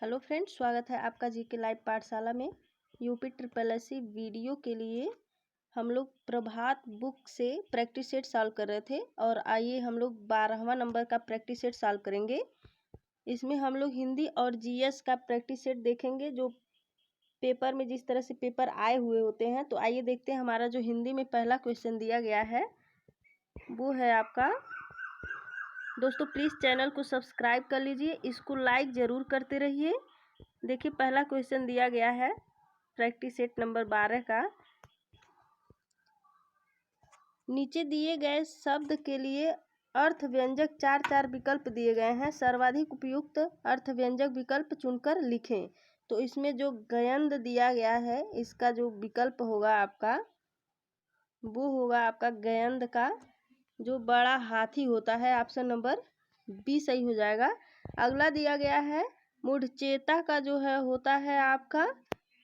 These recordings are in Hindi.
हेलो फ्रेंड्स, स्वागत है आपका जीके लाइव पाठशाला में। यूपी ट्रिपल एससी वीडियो के लिए हम लोग प्रभात बुक से प्रैक्टिस सेट सॉल्व कर रहे थे और आइए हम लोग 12वां नंबर का प्रैक्टिस सेट सॉल्व करेंगे। इसमें हम लोग हिंदी और जीएस का प्रैक्टिस सेट देखेंगे जो पेपर में जिस तरह से पेपर आए हुए होते हैं। तो आइए देखते हैं हमारा जो हिंदी में पहला क्वेश्चन दिया गया है वो है आपका। दोस्तों प्लीज़ चैनल को सब्सक्राइब कर लीजिए, इसको लाइक ज़रूर करते रहिए। देखिए पहला क्वेश्चन दिया गया है प्रैक्टिस सेट नंबर 12 का। नीचे दिए गए शब्द के लिए अर्थ व्यंजक चार विकल्प दिए गए हैं। सर्वाधिक उपयुक्त अर्थ व्यंजक विकल्प चुनकर लिखें। तो इसमें जो गयंद दिया गया है इसका जो विकल्प होगा आपका वो होगा आपका गयंद का जो बड़ा हाथी होता है। ऑप्शन नंबर बी सही हो जाएगा। अगला दिया गया है मूढ़चेता का जो है होता है आपका,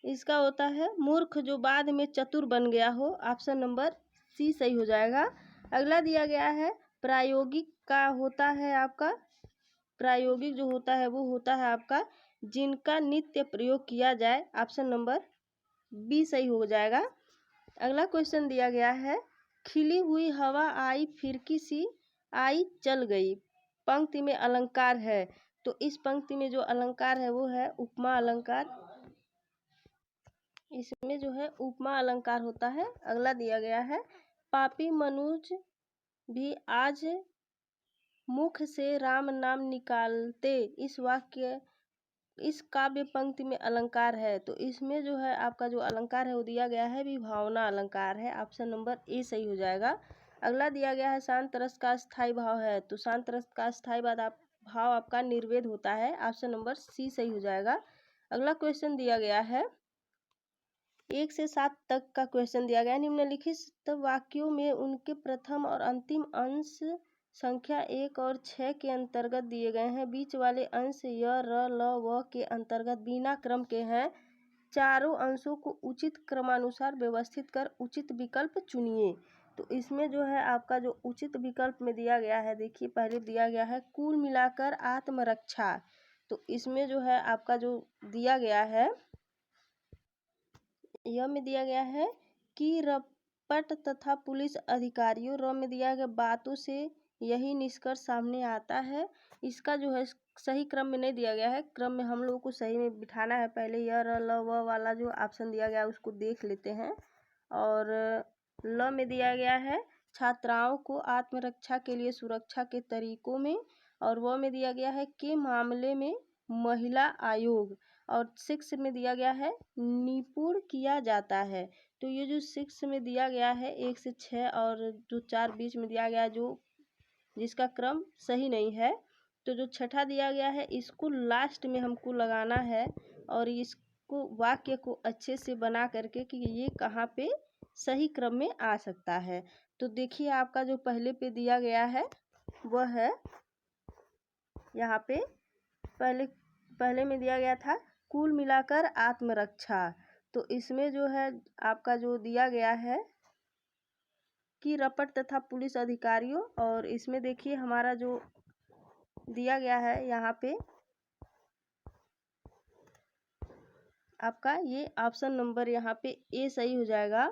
इसका होता है मूर्ख जो बाद में चतुर बन गया हो। ऑप्शन नंबर सी सही हो जाएगा। अगला दिया गया है प्रायोगिक का होता है आपका, प्रायोगिक जो होता है वो होता है आपका जिनका नित्य प्रयोग किया जाए। ऑप्शन नंबर बी सही हो जाएगा। अगला क्वेश्चन दिया गया है खिली हुई हवा आई फिरकी सी आई चल गई। पंक्ति में अलंकार है, तो इस पंक्ति में जो अलंकार है वो है उपमा अलंकार। इसमें जो है उपमा अलंकार होता है। अगला दिया गया है पापी मनुज भी आज मुख से राम नाम निकालते। इस वाक्य इस काव्य पंक्ति में अलंकार है, तो इसमें जो है आपका जो अलंकार है वो दिया गया है विभावना अलंकार है। ऑप्शन नंबर ए सही हो जाएगा। अगला दिया गया है शांत रस का स्थायी भाव है, तो शांत रस का स्थायी भाव आपका निर्वेद होता है। ऑप्शन नंबर सी सही हो जाएगा। अगला क्वेश्चन दिया गया है 1 से 7 तक का क्वेश्चन दिया गया। निम्नलिखित वाक्यों में उनके प्रथम और अंतिम अंश संख्या 1 और 6 के अंतर्गत दिए गए हैं। बीच वाले अंश य र ल व के अंतर्गत बिना क्रम के हैं। चारों अंशों को उचित क्रमानुसार व्यवस्थित कर उचित विकल्प चुनिए। तो इसमें जो है आपका जो उचित विकल्प में दिया गया है, देखिए पहले दिया गया है कुल मिलाकर आत्मरक्षा। तो इसमें जो है आपका जो दिया गया है यह में दिया गया है कि रपट तथा पुलिस अधिकारियों। र में दिया गया बातों से यही निष्कर्ष सामने आता है। इसका जो है सही क्रम में नहीं दिया गया है, क्रम में हम लोगों को सही में बिठाना है। पहले य र ल व वाला जो ऑप्शन दिया गया है उसको देख लेते हैं। और ल में दिया गया है छात्राओं को आत्मरक्षा के लिए सुरक्षा के तरीकों में। और व में दिया गया है के मामले में महिला आयोग। और 6 में दिया गया है निपुण किया जाता है। तो ये जो 6 में दिया गया है 1 से 6 और जो 4 बीच में दिया गया है जो जिसका क्रम सही नहीं है, तो जो छठा दिया गया है इसको लास्ट में हमको लगाना है और इसको वाक्य को अच्छे से बना करके कि ये कहाँ पे सही क्रम में आ सकता है। तो देखिए आपका जो पहले पे दिया गया है वह है यहाँ पे पहले में दिया गया था कुल मिलाकर आत्मरक्षा। तो इसमें जो है आपका जो दिया गया है कि रपट तथा पुलिस अधिकारियों। और इसमें देखिए हमारा जो दिया गया है यहाँ पे आपका ये ऑप्शन नंबर यहाँ पे ए सही हो जाएगा।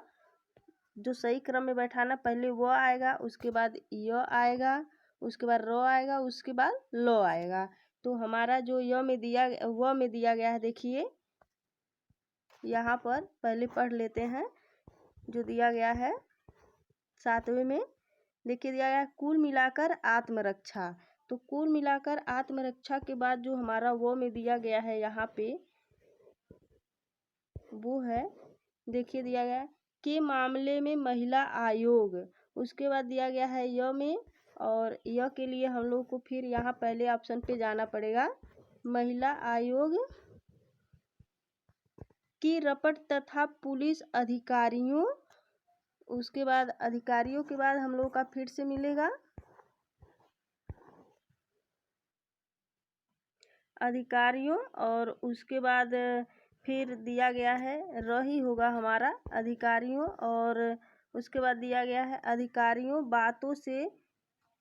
जो सही क्रम में बैठाना, पहले वो आएगा, उसके बाद य आएगा, उसके बाद र आएगा, उसके बाद ल आएगा। तो हमारा जो य में दिया व में दिया गया है, देखिए यहाँ पर पहले पढ़ लेते हैं जो दिया गया है 7वें में। देखिए दिया गया कुल मिलाकर आत्मरक्षा। तो कुल मिलाकर आत्मरक्षा के बाद जो हमारा वो में दिया गया है यहाँ पे वो है, देखिए दिया गया है के मामले में महिला आयोग। उसके बाद दिया गया है य में, और य के लिए हम लोग को फिर यहाँ पहले ऑप्शन पे जाना पड़ेगा महिला आयोग की रपट तथा पुलिस अधिकारियों। उसके बाद अधिकारियों के बाद हम लोग का फिर से मिलेगा अधिकारियों। और उसके बाद फिर दिया गया है र ही होगा हमारा अधिकारियों। और उसके बाद दिया गया है अधिकारियों बातों से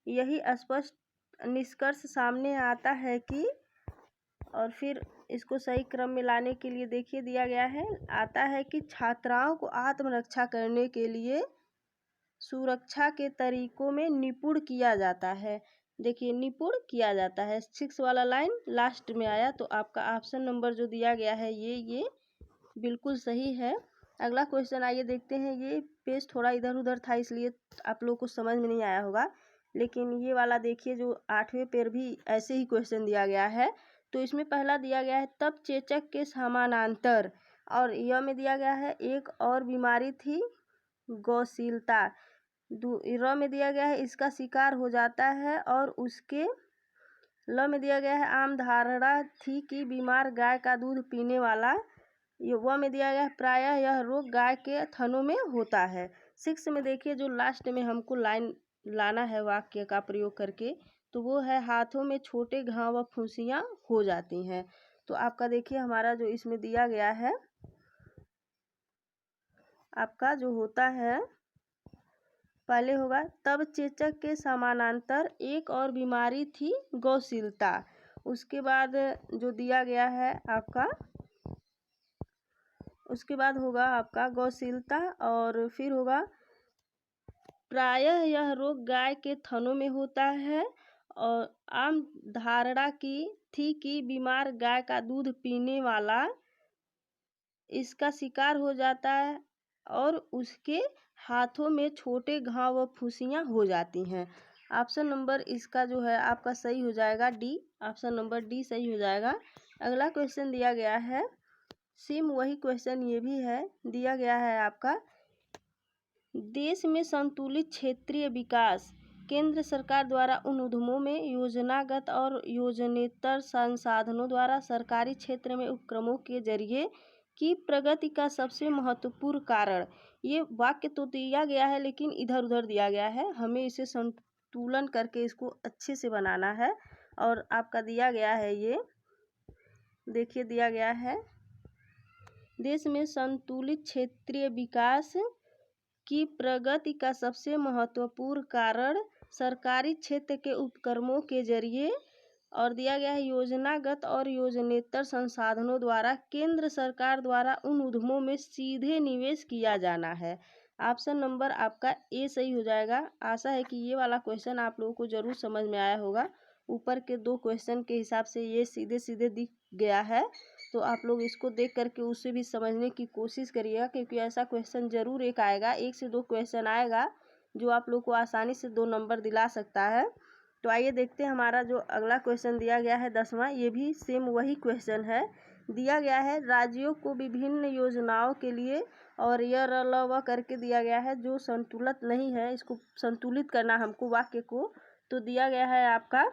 यही स्पष्ट निष्कर्ष सामने आता है कि। और फिर इसको सही क्रम में लाने के लिए देखिए दिया गया है, आता है कि छात्राओं को आत्मरक्षा करने के लिए सुरक्षा के तरीकों में निपुण किया जाता है। देखिए निपुण किया जाता है, 6 वाला लाइन लास्ट में आया, तो आपका ऑप्शन नंबर जो दिया गया है ये बिल्कुल सही है। अगला क्वेश्चन आइए देखते हैं। ये पेज थोड़ा इधर उधर था इसलिए आप लोगों को समझ में नहीं आया होगा, लेकिन ये वाला देखिए जो 8वें पेज भी ऐसे ही क्वेश्चन दिया गया है। तो इसमें पहला दिया गया है तब चेचक के समानांतर, और यह में दिया गया है एक और बीमारी थी गौशीलता। र में दिया गया है इसका शिकार हो जाता है, और उसके ल में दिया गया है आम धारणा थी कि बीमार गाय का दूध पीने वाला। व में दिया गया है प्रायः यह रोग गाय के थनों में होता है। 6 में देखिए जो लास्ट में हमको लाइन लाना है वाक्य का प्रयोग करके, तो वो है हाथों में छोटे घाव व फुंसियाँ हो जाती हैं। तो आपका देखिए हमारा जो इसमें दिया गया है, आपका जो होता है पहले होगा तब चेचक के समानांतर एक और बीमारी थी गौशीलता। उसके बाद जो दिया गया है आपका, उसके बाद होगा आपका गौशीलता, और फिर होगा प्रायः यह रोग गाय के थनों में होता है, और आम धारणा की थी कि बीमार गाय का दूध पीने वाला इसका शिकार हो जाता है, और उसके हाथों में छोटे घाव व फुंसियाँ हो जाती हैं। ऑप्शन नंबर इसका जो है आपका सही हो जाएगा डी, ऑप्शन नंबर डी सही हो जाएगा। अगला क्वेश्चन दिया गया है, सेम वही क्वेश्चन ये भी है, दिया गया है आपका देश में संतुलित क्षेत्रीय विकास केंद्र सरकार द्वारा उन उद्यमों में योजनागत और योजनेतर संसाधनों द्वारा सरकारी क्षेत्र में उपक्रमों के जरिए की प्रगति का सबसे महत्वपूर्ण कारण। ये वाक्य तो दिया गया है लेकिन इधर उधर दिया गया है, हमें इसे संतुलन करके इसको अच्छे से बनाना है। और आपका दिया गया है ये देखिए दिया गया है देश में संतुलित क्षेत्रीय विकास की प्रगति का सबसे महत्वपूर्ण कारण सरकारी क्षेत्र के उपक्रमों के जरिए, और दिया गया है योजनागत और योजनेतर संसाधनों द्वारा केंद्र सरकार द्वारा उन उद्यमों में सीधे निवेश किया जाना है। ऑप्शन नंबर आपका ए सही हो जाएगा। आशा है कि ये वाला क्वेश्चन आप लोगों को जरूर समझ में आया होगा। ऊपर के 2 क्वेश्चन के हिसाब से ये सीधे सीधे दिख गया है, तो आप लोग इसको देख करके उसे भी समझने की कोशिश करिएगा, क्योंकि ऐसा क्वेश्चन जरूर एक आएगा, 1 से 2 क्वेश्चन आएगा जो आप लोग को आसानी से 2 नंबर दिला सकता है। तो आइए देखते हैं हमारा जो अगला क्वेश्चन दिया गया है 10वां, ये भी सेम वही क्वेश्चन है। दिया गया है राज्यों को विभिन्न योजनाओं के लिए, और यह र ल व करके दिया गया है जो संतुलित नहीं है, इसको संतुलित करना हमको वाक्य को। तो दिया गया है आपका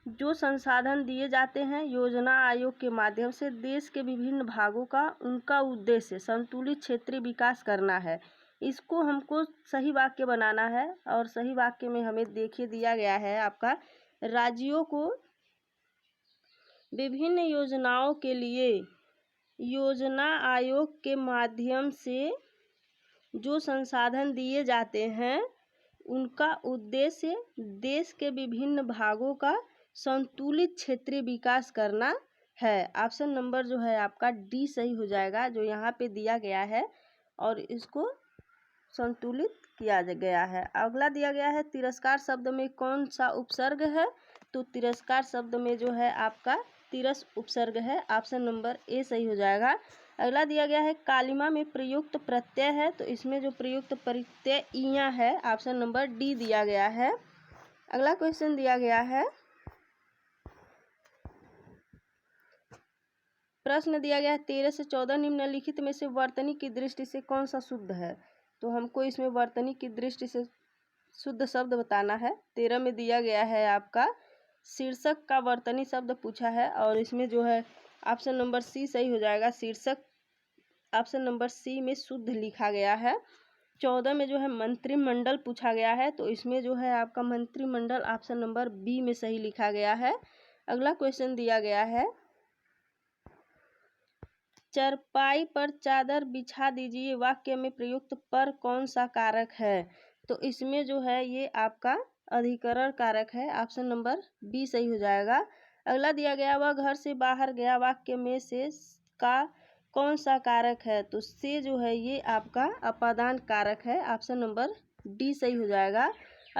जो संसाधन दिए जाते हैं योजना आयोग के माध्यम से देश के विभिन्न भागों का, उनका उद्देश्य संतुलित क्षेत्रीय विकास करना है। इसको हमको सही वाक्य बनाना है, और सही वाक्य में हमें देखिए दिया गया है आपका राज्यों को विभिन्न योजनाओं के लिए योजना आयोग के माध्यम से जो संसाधन दिए जाते हैं उनका उद्देश्य देश के विभिन्न भागों का संतुलित क्षेत्रीय विकास करना है। ऑप्शन नंबर जो है आपका डी सही हो जाएगा, जो यहाँ पे दिया गया है और इसको संतुलित किया गया है। अगला दिया गया है तिरस्कार शब्द में कौन सा उपसर्ग है, तो तिरस्कार शब्द में जो है आपका तिरस उपसर्ग है, ऑप्शन नंबर ए सही हो जाएगा। अगला दिया गया है कालिमा में प्रयुक्त प्रत्यय है, तो इसमें जो प्रयुक्त प्रत्यय इयां है, ऑप्शन नंबर डी दिया गया है। अगला क्वेश्चन दिया गया है, प्रश्न दिया गया है 13 से 14 निम्नलिखित में से वर्तनी की दृष्टि से कौन सा शुद्ध है। तो हमको इसमें वर्तनी की दृष्टि से शुद्ध शब्द बताना है। 13 में दिया गया है आपका शीर्षक का वर्तनी शब्द पूछा है, और इसमें जो है ऑप्शन नंबर सी सही हो जाएगा। शीर्षक ऑप्शन नंबर सी में शुद्ध लिखा गया है। 14 में जो है मंत्रिमंडल पूछा गया है, तो इसमें जो है आपका मंत्रिमंडल ऑप्शन नंबर बी में सही लिखा गया है। अगला क्वेश्चन दिया गया है चरपाई पर चादर बिछा दीजिए, वाक्य में प्रयुक्त पर कौन सा कारक है। तो इसमें जो है ये आपका अधिकरण कारक है, ऑप्शन नंबर बी सही हो जाएगा। अगला दिया गया, वह घर से बाहर गया, वाक्य में से का कौन सा कारक है? तो से जो है ये आपका अपादान कारक है। ऑप्शन नंबर डी सही हो जाएगा।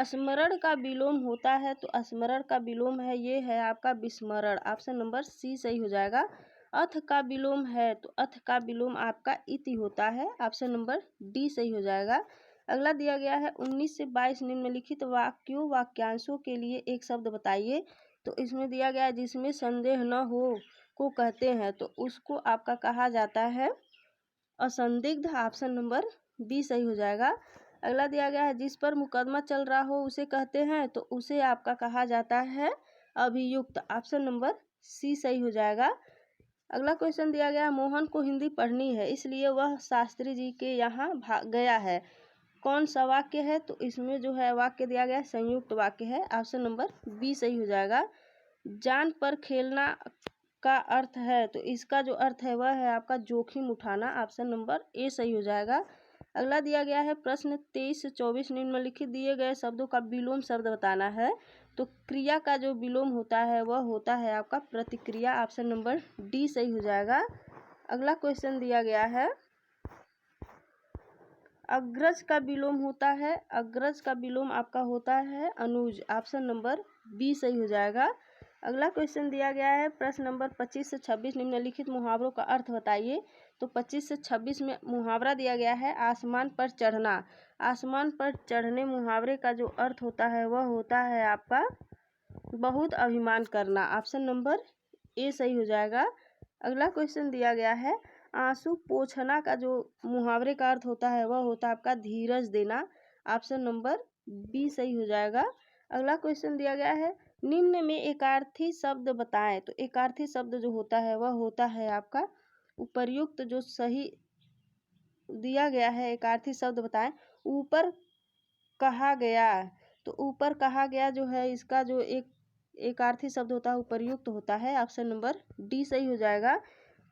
स्मरण का विलोम होता है, तो स्मरण का विलोम है ये है आपका विस्मरण। ऑप्शन नंबर सी सही हो जाएगा। अथ का विलोम है, तो अथ का विलोम आपका इति होता है। ऑप्शन नंबर डी सही हो जाएगा। अगला दिया गया है 19 से 22 निम्नलिखित वाक्यों वाक्यांशों के लिए एक शब्द बताइए। तो इसमें दिया गया है, जिसमें संदेह न हो को कहते हैं, तो उसको आपका कहा जाता है असंदिग्ध। ऑप्शन नंबर बी सही हो जाएगा। अगला दिया गया है, जिस पर मुकदमा चल रहा हो उसे कहते हैं, तो उसे आपका कहा जाता है अभियुक्त। ऑप्शन नंबर सी सही हो जाएगा। अगला क्वेश्चन दिया गया, मोहन को हिंदी पढ़नी है इसलिए वह शास्त्री जी के यहाँ गया है। कौन सा वाक्य है? तो इसमें जो है वाक्य दिया गया संयुक्त वाक्य है। ऑप्शन नंबर बी सही हो जाएगा। जान पर खेलना का अर्थ है, तो इसका जो अर्थ है वह है आपका जोखिम उठाना। ऑप्शन नंबर ए सही हो जाएगा। अगला दिया गया है प्रश्न 23 से 24 निम्नलिखित दिए गए शब्दों का विलोम शब्द बताना है। तो क्रिया का जो विलोम होता है वह होता है आपका प्रतिक्रिया। ऑप्शन नंबर डी सही हो जाएगा। अगला क्वेश्चन दिया गया है, अग्रज का विलोम होता है, अग्रज का विलोम आपका होता है अनुज। ऑप्शन नंबर बी सही हो जाएगा। अगला क्वेश्चन दिया गया है प्रश्न नंबर 25 से 26 निम्नलिखित मुहावरों का अर्थ बताइए। तो 25 से 26 में मुहावरा दिया गया है आसमान पर चढ़ना। आसमान पर चढ़ने मुहावरे का जो अर्थ होता है वह होता है आपका बहुत अभिमान करना। ऑप्शन नंबर ए सही हो जाएगा। अगला क्वेश्चन दिया गया है, आंसू पोंछना का जो मुहावरे का अर्थ होता है वह होता है आपका धीरज देना। ऑप्शन नंबर बी सही हो जाएगा। अगला क्वेश्चन दिया गया है, निम्न में एकार्थी शब्द बताएं। तो एकार्थी शब्द जो होता है वह होता है आपका उपर्युक्त। जो सही दिया गया है एकार्थी शब्द बताएं। ऊपर कहा गया, तो ऊपर कहा गया जो है इसका जो एकार्थी शब्द होता है उपर्युक्त होता है। ऑप्शन नंबर डी सही हो जाएगा।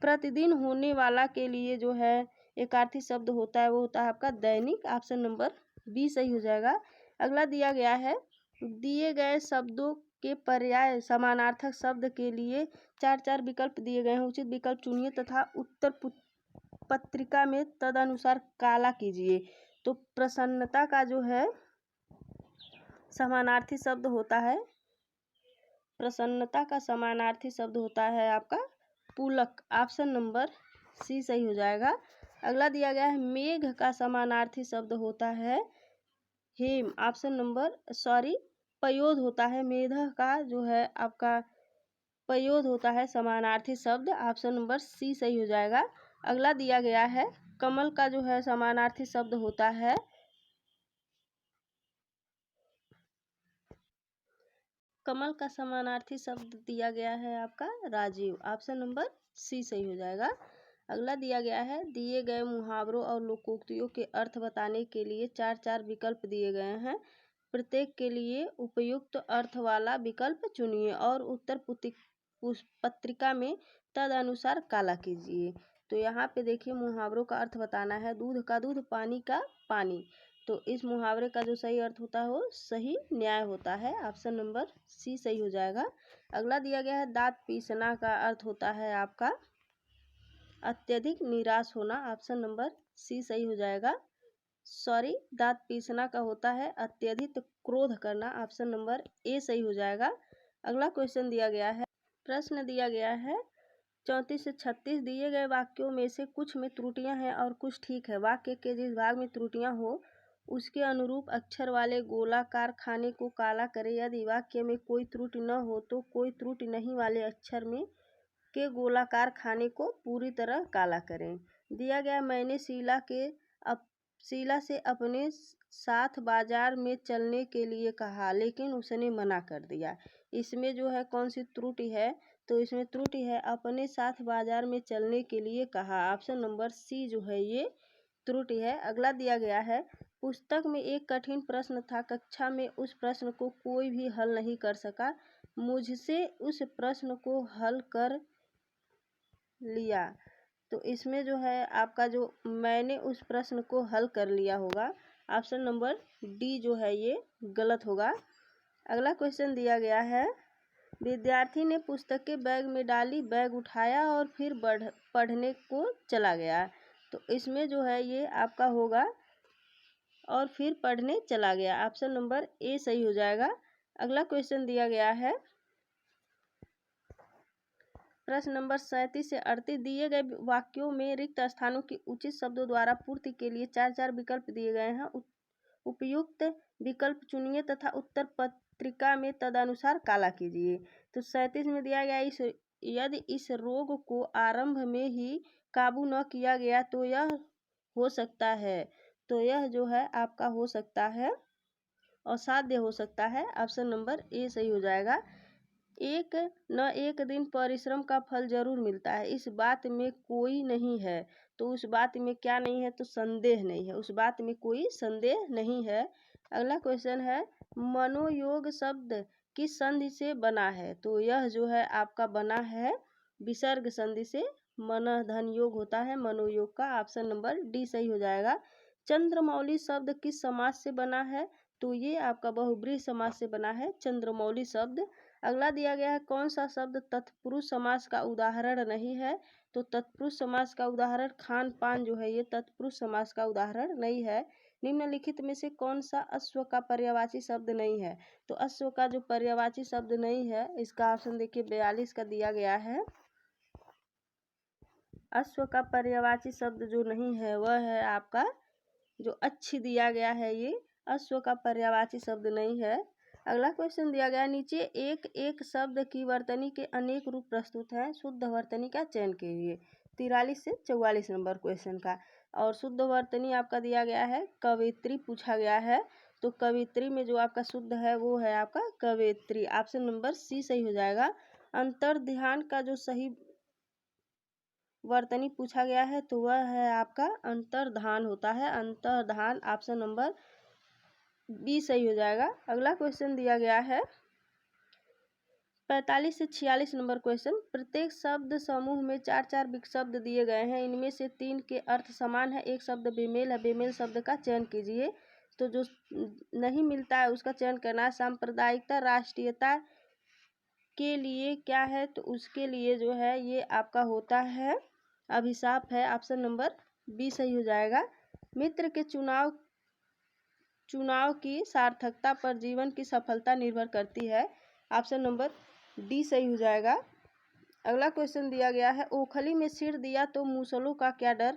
प्रतिदिन होने वाला के लिए जो है एकार्थी शब्द होता है वो होता है आपका दैनिक। ऑप्शन नंबर बी सही हो जाएगा। अगला दिया गया है, दिए गए शब्दों के पर्याय समानार्थक शब्द के लिए 4 विकल्प दिए गए हैं। उचित विकल्प चुनिए तथा उत्तर पत्रिका में तदनुसार काला कीजिए। तो प्रसन्नता का जो है समानार्थी शब्द होता है, प्रसन्नता का समानार्थी शब्द होता है आपका पुलक। ऑप्शन नंबर सी सही हो जाएगा। अगला दिया गया है, मेघ का समानार्थी शब्द होता है हेम। ऑप्शन नंबर पयोध होता है। मेघ का जो है आपका पयोध होता है समानार्थी शब्द। ऑप्शन नंबर सी सही हो जाएगा। अगला दिया गया है, कमल का जो है समानार्थी शब्द होता है, कमल का समानार्थी शब्द दिया गया है आपका राजीव। ऑप्शन नंबर सी सही हो जाएगा। अगला दिया गया है, दिए गए मुहावरों और लोकोक्तियों के अर्थ बताने के लिए 4 विकल्प दिए गए हैं। प्रत्येक के लिए उपयुक्त अर्थ वाला विकल्प चुनिए और उत्तर पत्रिका में तदनुसार काला कीजिए। तो यहाँ पे देखिए मुहावरों का अर्थ बताना है, दूध का दूध, पानी का पानी। तो इस मुहावरे का जो सही अर्थ होता है वो सही न्याय होता है। ऑप्शन नंबर सी सही हो जाएगा। अगला दिया गया है, दांत पीसना का अर्थ होता है आपका अत्यधिक निराश होना। ऑप्शन नंबर सी सही हो जाएगा। दांत पीसना का होता है अत्यधिक क्रोध करना। ऑप्शन नंबर ए सही हो जाएगा। अगला क्वेश्चन दिया गया है, प्रश्न दिया गया है 34 से 36 दिए गए वाक्यों में से कुछ में त्रुटियां हैं और कुछ ठीक है। वाक्य के जिस भाग में त्रुटियां हो उसके अनुरूप अक्षर वाले गोलाकार खाने को काला करें। यदि वाक्य में कोई त्रुटि न हो तो कोई त्रुटि नहीं वाले अक्षर में के गोलाकार खाने को पूरी तरह काला करें। दिया गया, मैंने शीला से अपने साथ बाजार में चलने के लिए कहा लेकिन उसने मना कर दिया। इसमें जो है कौन सी त्रुटि है? तो इसमें त्रुटि है अपने साथ बाजार में चलने के लिए कहा। ऑप्शन नंबर सी जो है ये त्रुटि है। अगला दिया गया है, पुस्तक में एक कठिन प्रश्न था, कक्षा में उस प्रश्न को कोई भी हल नहीं कर सका, मुझसे उस प्रश्न को हल कर लिया। तो इसमें जो है आपका जो मैंने उस प्रश्न को हल कर लिया होगा। ऑप्शन नंबर डी जो है ये गलत होगा। अगला क्वेश्चन दिया गया है, विद्यार्थी ने पुस्तकें बैग में डाली, बैग उठाया और फिर पढ़ने को चला गया। तो इसमें जो है ये आपका होगा और फिर पढ़ने चला गया। ऑप्शन नंबर ए सही हो जाएगा। अगला क्वेश्चन दिया गया है प्रश्न नंबर 37 से 38 दिए गए वाक्यों में रिक्त स्थानों की उचित शब्दों द्वारा पूर्ति के लिए 4 विकल्प दिए गए हैं। उपयुक्त विकल्प चुनिए तथा उत्तर पत्रिका में तदनुसार काला कीजिए। तो 37 में दिया गया यदि इस रोग को आरंभ में ही काबू न किया गया तो यह हो सकता है। तो यह जो है आपका हो सकता है असाध्य हो सकता है। ऑप्शन नंबर ए सही हो जाएगा। एक दिन परिश्रम का फल जरूर मिलता है, इस बात में कोई नहीं है। तो उस बात में क्या नहीं है? तो संदेह नहीं है, उस बात में कोई संदेह नहीं है। अगला क्वेश्चन है मनोयोग शब्द किस संधि से बना है? तो यह जो है आपका बना है विसर्ग संधि से। मन धन योग होता है मनोयोग का। ऑप्शन नंबर डी सही हो जाएगा। चंद्रमौली शब्द किस समास से बना है? तो ये आपका बहुब्रीहि समास से बना है चंद्रमौली शब्द। अगला दिया गया है कौन सा शब्द तत्पुरुष समास का उदाहरण नहीं है? तो तत्पुरुष समास का उदाहरण खान पान जो है ये तत्पुरुष समास का उदाहरण नहीं है। निम्नलिखित में से कौन सा अश्व का पर्यायवाची शब्द नहीं है? तो अश्व का जो पर्यायवाची शब्द नहीं है इसका ऑप्शन देखिए 42 का दिया गया है। अश्व का पर्यायवाची शब्द जो नहीं है वह है आपका जो अच्छी दिया गया है, ये अश्व का पर्यायवाची शब्द नहीं है। अगला क्वेश्चन दिया गया नीचे एक एक शब्द की वर्तनी के अनेक रूप प्रस्तुत हैं, शुद्ध वर्तनी का चयन कीजिए। 43 से 44 नंबर क्वेश्चन का। और शुद्ध वर्तनी आपका दिया गया है कवयित्री पूछा गया है। तो कवयित्री में जो आपका शुद्ध है वो है आपका कवयित्री। ऑप्शन नंबर सी सही हो जाएगा। अंतर ध्यान का जो सही वर्तनी पूछा गया है तो वह है आपका अंतर्धान होता है, अंतर्धान। ऑप्शन नंबर बी सही हो जाएगा। अगला क्वेश्चन दिया गया है 45 से 46 नंबर क्वेश्चन। प्रत्येक शब्द समूह में 4 शब्द दिए गए हैं, इनमें से 3 के अर्थ समान है, एक शब्द बेमेल है, बेमेल शब्द का चयन कीजिए। तो जो नहीं मिलता है उसका चयन करना। सांप्रदायिकता राष्ट्रीयता के लिए क्या है? तो उसके लिए जो है ये आपका होता है अभिशाप है। ऑप्शन नंबर बी सही हो जाएगा। मित्र के चुनाव की सार्थकता पर जीवन की सफलता निर्भर करती है। ऑप्शन नंबर डी सही हो जाएगा। अगला क्वेश्चन दिया गया है ओखली में सिर दिया तो मूसलों का क्या डर?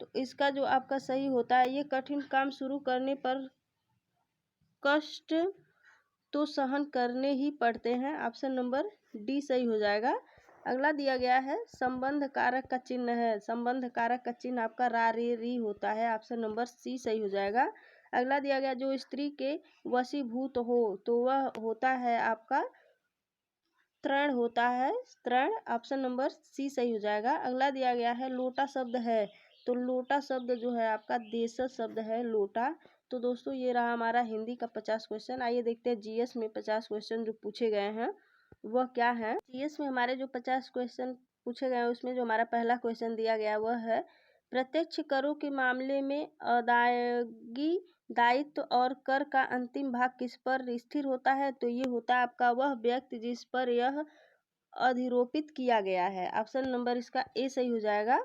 तो इसका जो आपका सही होता है ये कठिन काम शुरू करने पर कष्ट तो सहन करने ही पड़ते हैं। ऑप्शन नंबर डी सही हो जाएगा। अगला दिया गया है संबंध कारक का चिन्ह है, संबंध कारक का चिन्ह आपका रा रे री होता है। ऑप्शन नंबर सी सही हो जाएगा। अगला दिया गया जो स्त्री के वशीभूत हो तो वह होता है आपका तृण होता है, तृण। ऑप्शन नंबर सी सही हो जाएगा। अगला दिया गया है लोटा शब्द है, तो लोटा शब्द जो है आपका देशज शब्द है लोटा। तो दोस्तों ये रहा हमारा हिंदी का 50 क्वेश्चन। आइए देखते हैं जीएस में 50 क्वेश्चन जो पूछे गए हैं वह क्या है। जीएस में हमारे जो 50 क्वेश्चन पूछे गए हैं उसमें जो हमारा पहला क्वेश्चन दिया गया वह है प्रत्यक्ष करों के मामले में अदायगी दायित्व और कर का अंतिम भाग किस पर स्थिर होता है? तो ये होता है आपका वह व्यक्ति जिस पर यह अधिरोपित किया गया है। ऑप्शन नंबर इसका ए सही हो जाएगा।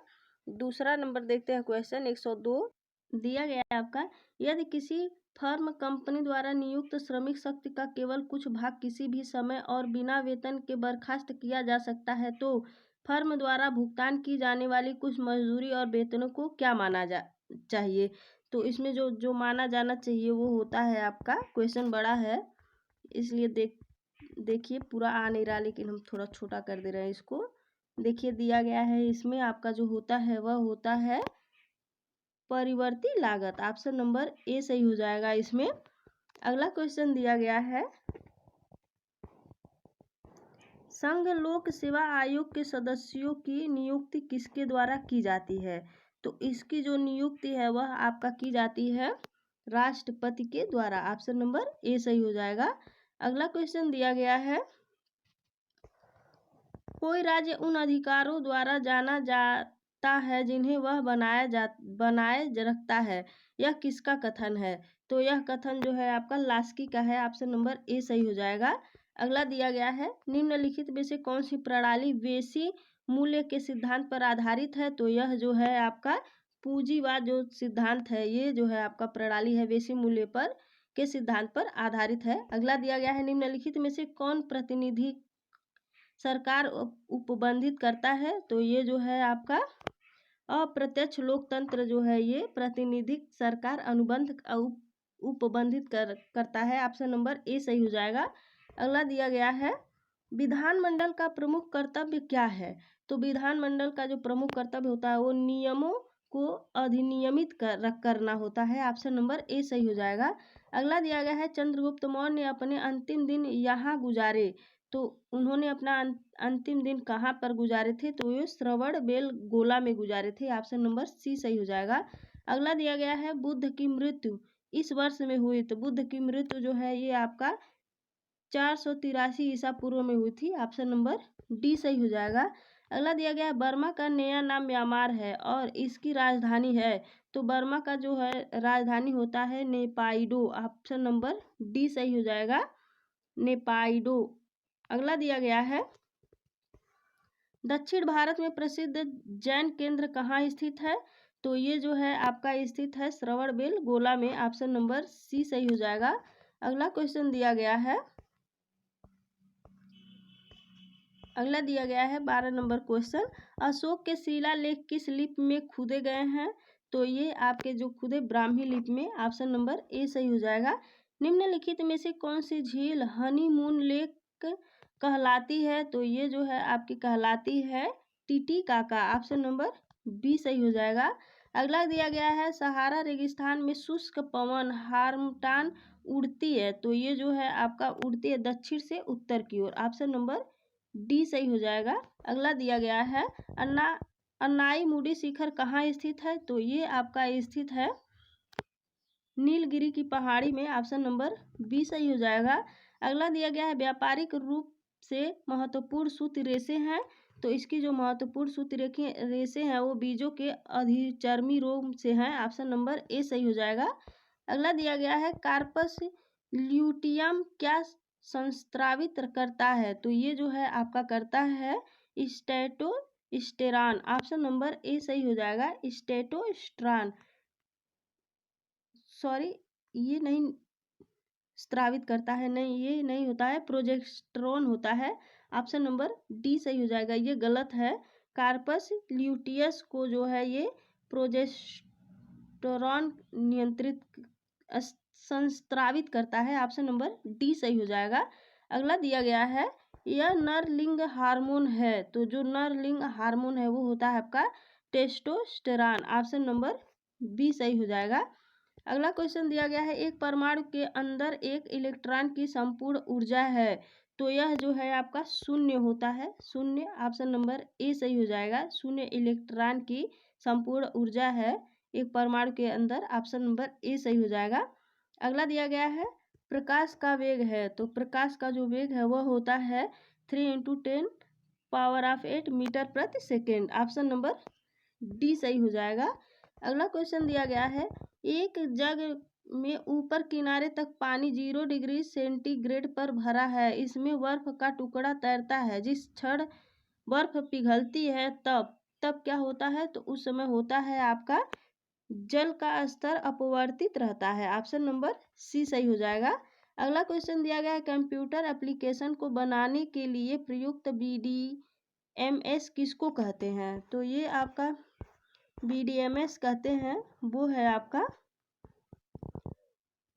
दूसरा नंबर देखते हैं क्वेश्चन 102 दिया गया है आपका यदि किसी फर्म कंपनी द्वारा नियुक्त श्रमिक शक्ति का केवल कुछ भाग किसी भी समय और बिना वेतन के बर्खास्त किया जा सकता है तो फर्म द्वारा भुगतान की जाने वाली कुछ मजदूरी और वेतनों को क्या माना चाहिए? तो इसमें जो माना जाना चाहिए वो होता है आपका क्वेश्चन बड़ा है इसलिए देखिए पूरा आ नहीं रहा लेकिन हम थोड़ा छोटा कर दे रहे हैं इसको। देखिए दिया गया है इसमें आपका जो होता है वह होता है परिवर्ती लागत। ऑप्शन नंबर ए सही हो जाएगा इसमें। अगला क्वेश्चन दिया गया है संघ लोक सेवा आयोग के सदस्यों की नियुक्ति किसके द्वारा की जाती है? तो इसकी जो नियुक्ति है वह आपका की जाती है राष्ट्रपति के द्वारा। ऑप्शन नंबर ए सही हो जाएगा। अगला क्वेश्चन दिया गया है कोई राज्य उन अधिकारों द्वारा जाना जाता है जिन्हें वह बनाए रखता है, यह किसका कथन है? तो यह कथन जो है आपका लास्की का है। ऑप्शन नंबर ए सही हो जाएगा। अगला दिया गया है निम्नलिखित में से कौन सी प्रणाली बेसी मूल्य के सिद्धांत पर आधारित है, तो यह जो है आपका पूंजीवाद जो सिद्धांत है ये जो है आपका प्रणाली है बेसी मूल्य पर के सिद्धांत पर आधारित है। अगला दिया गया है निम्नलिखित में से कौन प्रतिनिधि सरकार उपबंधित करता है, तो ये जो है आपका अप्रत्यक्ष लोकतंत्र जो है ये प्रतिनिधिक सरकार अनुबंध उपबंधित करता है। ऑप्शन नंबर ए सही हो जाएगा। अगला दिया गया है विधानमंडल का प्रमुख कर्तव्य क्या है, तो विधानमंडल का जो प्रमुख कर्तव्य होता है वो नियमों को अधिनियमित करना होता है। ऑप्शन नंबर ए सही हो जाएगा। अगला दिया गया है चंद्रगुप्त मौर्य ने अपने अंतिम दिन यहाँ गुजारे, तो उन्होंने अपना अंतिम दिन कहाँ पर गुजारे थे, तो ये श्रवणबेलगोला में गुजारे थे। ऑप्शन नंबर सी सही हो जाएगा। अगला दिया गया है बुद्ध की मृत्यु इस वर्ष में हुई, तो बुद्ध की मृत्यु जो है ये आपका 483 ईसा पूर्व में हुई थी। ऑप्शन नंबर डी सही हो जाएगा। अगला दिया गया है बर्मा का नया नाम म्यांमार है और इसकी राजधानी है, तो बर्मा का जो है राजधानी होता है नेपाइडो। ऑप्शन नंबर डी सही हो जाएगा, नेपाइडो। अगला दिया गया है दक्षिण भारत में प्रसिद्ध जैन केंद्र कहाँ स्थित है, तो ये जो है आपका स्थित है श्रवणबेलगोला में। ऑप्शन नंबर सी सही हो जाएगा। अगला क्वेश्चन दिया गया है, अगला दिया गया है 12 नंबर क्वेश्चन, अशोक के शिलालेख किस लिपि में खुदे गए हैं, तो ये आपके जो खुदे ब्राह्मी लिपि में। ऑप्शन नंबर ए सही हो जाएगा। निम्नलिखित में से कौन सी झील हनीमून लेक कहलाती है, तो ये जो है आपकी कहलाती है टिटिकाका। ऑप्शन नंबर बी सही हो जाएगा। अगला दिया गया है सहारा रेगिस्तान में शुष्क पवन हार्मटान उड़ती है, तो ये जो है आपका उड़ती है दक्षिण से उत्तर की ओर। ऑप्शन नंबर डी सही हो जाएगा। अगला दिया गया है अन्नाईमुडी शिखर कहाँ स्थित है, तो ये आपका स्थित है नीलगिरी की पहाड़ी में। ऑप्शन नंबर बी सही हो जाएगा। अगला दिया गया है व्यापारिक रूप से महत्वपूर्ण सूत्र रेशे हैं, तो इसकी जो महत्वपूर्ण सूत्र रेशे हैं वो बीजों के अधिचर्मी रोग से हैं। ऑप्शन नंबर ए सही हो जाएगा। अगला दिया गया है कार्पस ल्यूटियम क्या संस्रावित करता है, तो ये जो है आपका करता है स्टेटोस्टेरॉन। ऑप्शन नंबर ए सही हो जाएगा, स्टेटोस्टेरॉन। सॉरी ये नहीं स्रावित करता है, नहीं ये नहीं होता है, प्रोजेस्टेरोन होता है। ऑप्शन नंबर डी सही हो जाएगा, ये गलत है। कार्पस ल्यूटियस को जो है ये प्रोजेस्टेरोन नियंत्रित संस्रावित करता है। ऑप्शन नंबर डी सही हो जाएगा। अगला दिया गया है यह नरलिंग हार्मोन है, तो जो नरलिंग हार्मोन है वो होता है आपका टेस्टोस्टेरॉन। ऑप्शन नंबर बी सही हो जाएगा। अगला क्वेश्चन दिया गया है एक परमाणु के अंदर एक इलेक्ट्रॉन की संपूर्ण ऊर्जा है, तो यह जो है आपका शून्य होता है, शून्य। ऑप्शन नंबर ए सही हो जाएगा, शून्य इलेक्ट्रॉन की संपूर्ण ऊर्जा है एक परमाणु के अंदर। ऑप्शन नंबर ए सही हो जाएगा। अगला दिया गया है प्रकाश का वेग है, तो प्रकाश का जो वेग है वह होता है 3 × 10⁸ मीटर प्रति सेकेंड। ऑप्शन नंबर डी सही हो जाएगा। अगला क्वेश्चन दिया गया है एक जग में ऊपर किनारे तक पानी 0 डिग्री सेंटीग्रेड पर भरा है, इसमें बर्फ का टुकड़ा तैरता है, जिस क्षण बर्फ पिघलती है तब क्या होता है, तो उस समय होता है आपका जल का स्तर अपवर्तित रहता है। ऑप्शन नंबर सी सही हो जाएगा। अगला क्वेश्चन दिया गया है कंप्यूटर एप्लीकेशन को बनाने के लिए प्रयुक्त BDMS किसको कहते हैं, तो ये आपका BDMS कहते हैं वो है आपका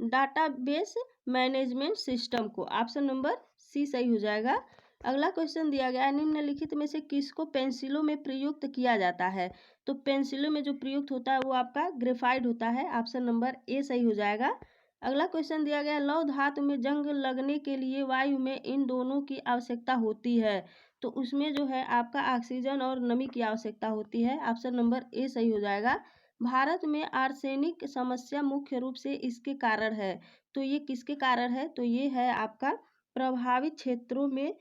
डाटाबेस मैनेजमेंट सिस्टम को। ऑप्शन नंबर सी सही हो जाएगा। अगला क्वेश्चन दिया गया है निम्नलिखित में से किसको पेंसिलों में प्रयुक्त किया जाता है, तो पेंसिलों में जो प्रयुक्त होता है वो आपका ग्रेफाइट होता है। ऑप्शन नंबर ए सही हो जाएगा। अगला क्वेश्चन दिया गया है लौह धातु में जंग लगने के लिए वायु में इन दोनों की आवश्यकता होती है, तो उसमें जो है आपका ऑक्सीजन और नमी की आवश्यकता होती है। ऑप्शन नंबर ए सही हो जाएगा। भारत में आर्सेनिक समस्या मुख्य रूप से इसके कारण है, तो ये किसके कारण है, तो ये है आपका प्रभावित क्षेत्रों में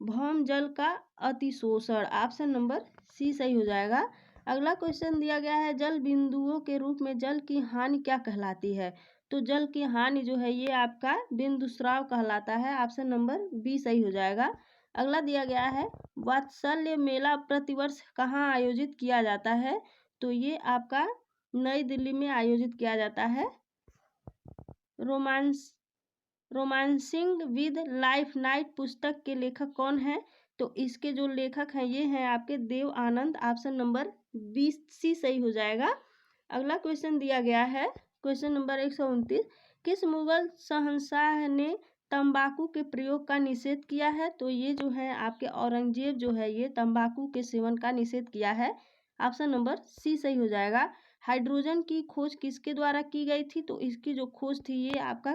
भौम जल का अतिशोषण। ऑप्शन नंबर सी सही हो जाएगा। अगला क्वेश्चन दिया गया है जल बिंदुओं के रूप में जल की हानि क्या कहलाती है, तो जल की हानि जो है ये आपका बिंदुस्राव कहलाता है। ऑप्शन नंबर बी सही हो जाएगा। अगला दिया गया है वात्सल्य मेला प्रतिवर्ष कहाँ आयोजित किया जाता है? तो ये आपका नई दिल्ली में आयोजित किया जाता है। रोमांसिंग विद लाइफ नाइट पुस्तक के लेखक कौन है? तो इसके जो लेखक हैं ये हैं आपके Dev Anand. Option number B C सही हो जाएगा। अगला क्वेश्चन दिया गया है क्वेश्चन नंबर 129, किस मुगल शहंशाह ने तंबाकू के प्रयोग का निषेध किया है? तो ये जो है आपके औरंगजेब जो है ये तंबाकू के सेवन का निषेध किया है। ऑप्शन नंबर सी सही हो जाएगा। हाइड्रोजन की खोज किसके द्वारा की गई थी? तो इसकी जो खोज थी ये आपका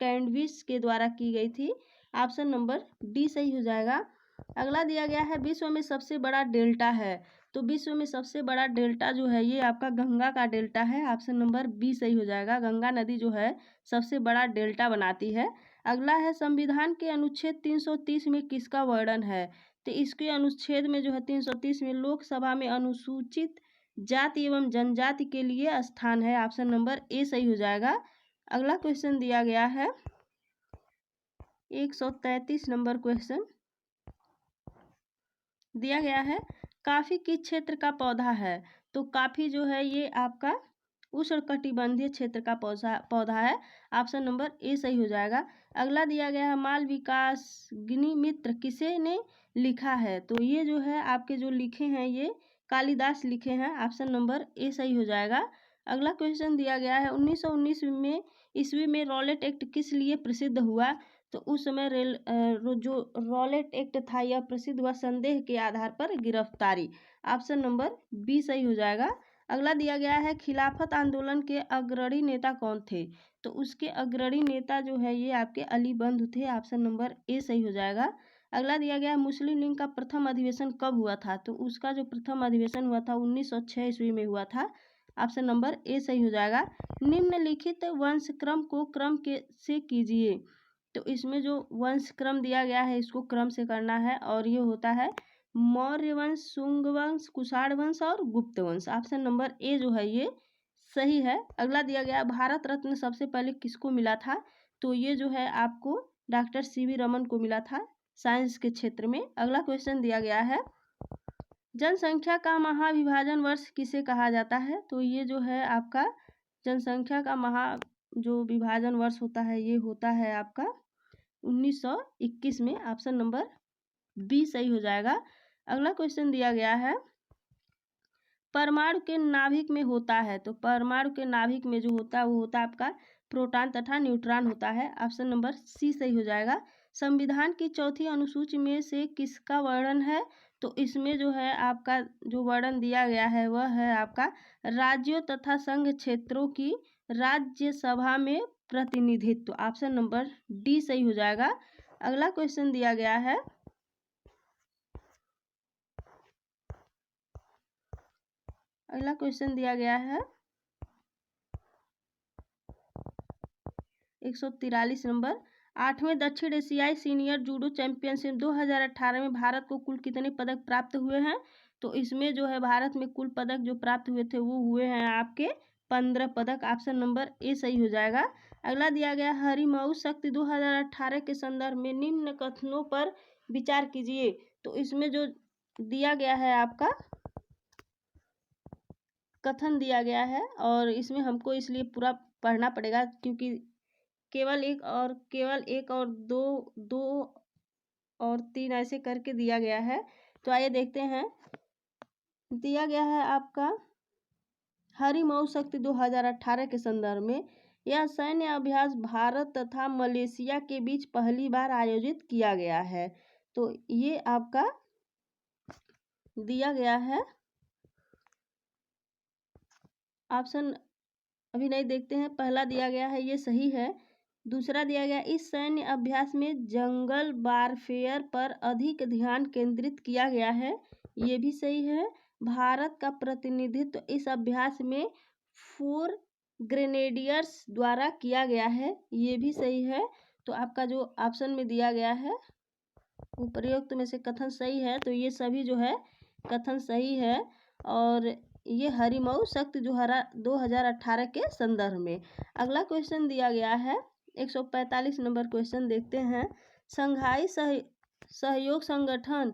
कैंडविस के द्वारा की गई थी। ऑप्शन नंबर डी सही हो जाएगा। अगला दिया गया है विश्व में सबसे बड़ा डेल्टा है। तो विश्व में सबसे बड़ा डेल्टा जो है ये आपका गंगा का डेल्टा है। ऑप्शन नंबर बी सही हो जाएगा। गंगा नदी जो है सबसे बड़ा डेल्टा बनाती है। अगला है संविधान के अनुच्छेद 330 में किसका वर्णन है? तो इसके अनुच्छेद में जो है 330 में लोकसभा में अनुसूचित जाति एवं जनजाति के लिए स्थान है। ऑप्शन नंबर ए सही हो जाएगा। अगला क्वेश्चन दिया गया है 133 नंबर क्वेश्चन दिया गया है काफी किस क्षेत्र का पौधा है? तो काफी जो है ये आपका उष्णकटिबंधीय क्षेत्र का पौधा है। ऑप्शन नंबर ए सही हो जाएगा। अगला दिया गया है माल विकास मित्र किसे ने लिखा है? तो ये जो है आपके जो लिखे हैं ये कालिदास लिखे हैं। ऑप्शन नंबर ए सही हो जाएगा। अगला क्वेश्चन दिया गया है 1919 में ईस्वी में रॉलेट एक्ट किस लिए प्रसिद्ध हुआ? तो उस समय जो रॉलेट एक्ट था यह प्रसिद्ध हुआ संदेह के आधार पर गिरफ्तारी। ऑप्शन नंबर बी सही हो जाएगा। अगला दिया गया है खिलाफत आंदोलन के अग्रणी नेता कौन थे? तो उसके अग्रणी नेता जो है ये आपके अली बंधु थे। ऑप्शन नंबर ए सही हो जाएगा। अगला दिया गया है मुस्लिम लीग का प्रथम अधिवेशन कब हुआ था? तो उसका जो प्रथम अधिवेशन हुआ था 1906 ईस्वी में हुआ था। ऑप्शन नंबर ए सही हो जाएगा। निम्नलिखित वंशक्रम को क्रम के से कीजिए। तो इसमें जो वंश क्रम दिया गया है इसको क्रम से करना है और ये होता है मौर्य वंश, शुंग वंश, कुषाण वंश और गुप्त वंश। ऑप्शन नंबर ए जो है ये सही है। अगला दिया गया भारत रत्न सबसे पहले किसको मिला था? तो ये जो है आपको डॉक्टर सीवी रमन को मिला था साइंस के क्षेत्र में। अगला क्वेश्चन दिया गया है जनसंख्या का महाविभाजन वर्ष किसे कहा जाता है? तो ये जो है आपका जनसंख्या का जो विभाजन वर्ष होता है ये होता है आपका 1921 में। ऑप्शन नंबर बी सही हो जाएगा। अगला क्वेश्चन दिया गया है परमाणु के नाभिक में होता है। तो परमाणु के नाभिक में जो होता है वो होता है आपका प्रोटॉन तथा न्यूट्रॉन होता है। ऑप्शन नंबर सी सही हो जाएगा। संविधान की चौथी अनुसूची में से किसका वर्णन है? तो इसमें जो है आपका जो वर्णन दिया गया है वह है आपका राज्यों तथा संघ क्षेत्रों की राज्यसभा में प्रतिनिधित्व। ऑप्शन नंबर डी सही हो जाएगा। अगला क्वेश्चन दिया गया है अगला क्वेश्चन दिया गया है 143 नंबर 8वें दक्षिण एशियाई सीनियर जूडो चैंपियनशिप 2018 में भारत को कुल कितने पदक प्राप्त हुए हैं? तो इसमें जो है भारत में कुल पदक जो प्राप्त हुए थे वो हुए हैं आपके 15 पदक। ऑप्शन नंबर ए सही हो जाएगा। अगला दिया गया हरिमऊ शक्ति 2018 के संदर्भ में निम्न कथनों पर विचार कीजिए। तो इसमें जो दिया गया है आपका कथन दिया गया है और इसमें हमको इसलिए पूरा पढ़ना पड़ेगा क्योंकि केवल एक और दो और तीन ऐसे करके दिया गया है। तो आइए देखते हैं। दिया गया है आपका हरिमऊ शक्ति 2018 के संदर्भ में यह सैन्य अभ्यास भारत तथा मलेशिया के बीच पहली बार आयोजित किया गया है। तो ये आपका दिया गया है ऑप्शन अभी नहीं देखते हैं। पहला दिया गया है ये सही है। दूसरा दिया गया इस सैन्य अभ्यास में जंगल वारफेयर पर अधिक ध्यान केंद्रित किया गया है। ये भी सही है। भारत का प्रतिनिधित्व इस अभ्यास में 4 ग्रेनेडियर्स द्वारा किया गया है। ये भी सही है। तो आपका जो ऑप्शन में दिया गया है उपरोक्त में से कथन सही है। तो ये सभी जो है कथन सही है और ये हरिमऊ शक्ति जोहरा 2018 के संदर्भ में। अगला क्वेश्चन दिया गया है 145 नंबर क्वेश्चन देखते हैं। संघाई सहयोग संगठन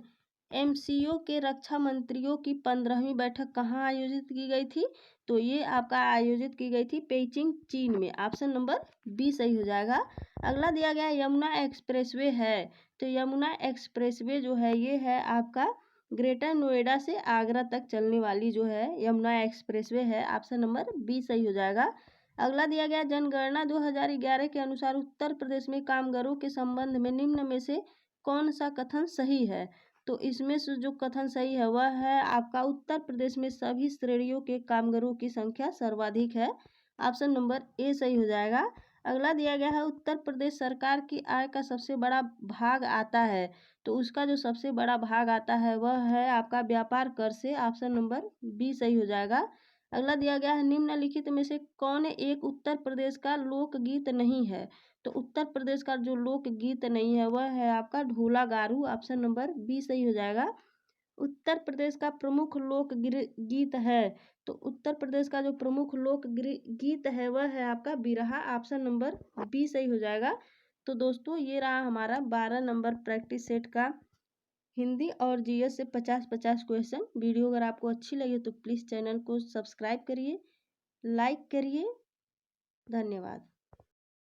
MCO के रक्षा मंत्रियों की 15वीं बैठक कहाँ आयोजित की गई थी? तो ये आपका आयोजित की गई थी पेइचिंग, चीन में। ऑप्शन नंबर बी सही हो जाएगा। अगला दिया गया यमुना एक्सप्रेसवे है, तो यमुना एक्सप्रेसवे जो है ये है आपका ग्रेटर नोएडा से आगरा तक चलने वाली जो है यमुना एक्सप्रेसवे है। ऑप्शन नंबर बी सही हो जाएगा। अगला दिया गया जनगणना 2011 के अनुसार उत्तर प्रदेश में कामगारों के संबंध में निम्न में से कौन सा कथन सही है? तो इसमें से जो कथन सही है वह है आपका उत्तर प्रदेश में सभी श्रेणियों के कामगारों की संख्या सर्वाधिक है। ऑप्शन नंबर ए सही हो जाएगा। अगला दिया गया है उत्तर प्रदेश सरकार की आय का सबसे बड़ा भाग आता है, तो उसका जो सबसे बड़ा भाग आता है वह है आपका व्यापार कर से। ऑप्शन नंबर बी सही हो जाएगा। अगला दिया गया है निम्नलिखित में से कौन एक उत्तर प्रदेश का लोकगीत नहीं है? तो उत्तर प्रदेश का जो लोकगीत नहीं है वह है आपका ढोला गारू। ऑप्शन नंबर बी सही हो जाएगा। उत्तर प्रदेश का प्रमुख लोक गीत है, तो उत्तर प्रदेश का जो प्रमुख लोक गीत है वह है आपका बिरहा। ऑप्शन नंबर बी सही हो जाएगा। तो दोस्तों ये रहा हमारा 12 नंबर प्रैक्टिस सेट का हिंदी और GS से 50-50 क्वेश्चन। वीडियो अगर आपको अच्छी लगे तो प्लीज़ चैनल को सब्सक्राइब करिए, लाइक करिए। धन्यवाद।